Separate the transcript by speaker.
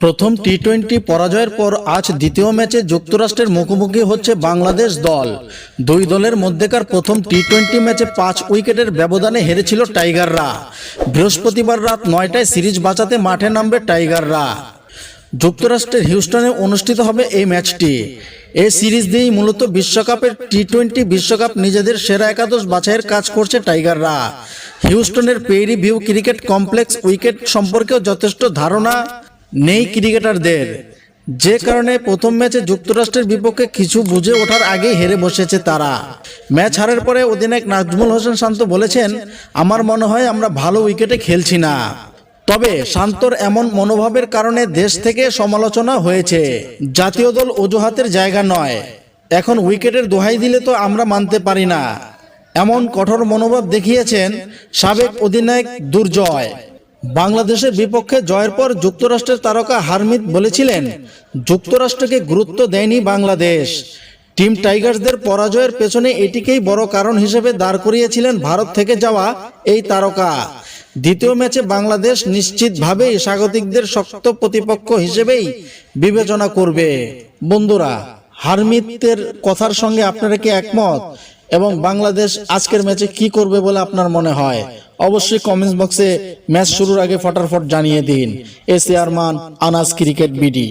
Speaker 1: প্রথম টি-20 পরাজয়ের পর আজ দ্বিতীয় ম্যাচে যুক্তরাষ্ট্রের মুখোমুখি হচ্ছে বাংলাদেশ দল। দুই দলের মধ্যেকার প্রথম টি-20 ম্যাচে 5 উইকেটের ব্যবধানে হেরেছিল টাইগাররা। বৃহস্পতিবার রাত 9টায় সিরিজ বাঁচাতে মাঠে নামবে টাইগাররা। যুক্তরাষ্ট্রের হিউস্টনে অনুষ্ঠিত হবে এই ম্যাচটি। এই সিরিজ দিয়েই মূলত বিশ্বকাপের টি-20 বিশ্বকাপ নিজেদের সেরা একাদশ বাছাইয়ের কাজ করছে টাইগাররা। হিউস্টনের Perry View cricket complex wicket সম্পর্কেও যথেষ্ট ধারণা নেই ক্রিকেটারদের, যে কারণে প্রথম ম্যাচে যুক্তরাষ্ট্রের বিপক্ষে কিছু বুঝে ওঠার আগেই হেরে বসেছে তারা। ম্যাচ হারের পরে অধিনায়ক নাজমুল হোসেন শান্ত বলেছেন, আমার মনে হয় আমরা ভালো উইকেটে খেলছি না। তবে শান্তর এমন মনোভাবের কারণে দেশ থেকে সমালোচনা হয়েছে। জাতীয় দল অজুহাতের জায়গা নয়, এখন উইকেটের দোহাই দিলে তো আমরা মানতে পারি না, এমন কঠোর মনোভাব দেখিয়েছেন সাবেক অধিনায়ক দুর্জয়। বাংলাদেশের বিপক্ষে জয়ের পর যুক্তরাষ্ট্রের তারকা হারমিত বলেছিলেন, যুক্তরাষ্ট্রকে গুরুত্ব দেয়নি বাংলাদেশ। টিম টাইগার্সদের পরাজয়ের পেছনে এটিকেই বড় কারণ হিসেবে দাঁড় করিয়েছিলেন ভারত থেকে যাওয়া এই তারকা। দ্বিতীয় ম্যাচে বাংলাদেশ নিশ্চিতভাবেই স্বাগতিকদের শক্ত প্রতিপক্ষ হিসেবেই বিবেচনা করবে। বন্ধুরা, হারমিতের কথার সঙ্গে আপনারা কি একমত? এবং বাংলাদেশ আজকের ম্যাচে কি করবে বলে আপনার মনে হয়? অবশ্যই কমেন্টস বক্সে ম্যাচ শুরুর আগে ফটাফট জানিয়ে দিন। S A Arman, Anas cricket BD.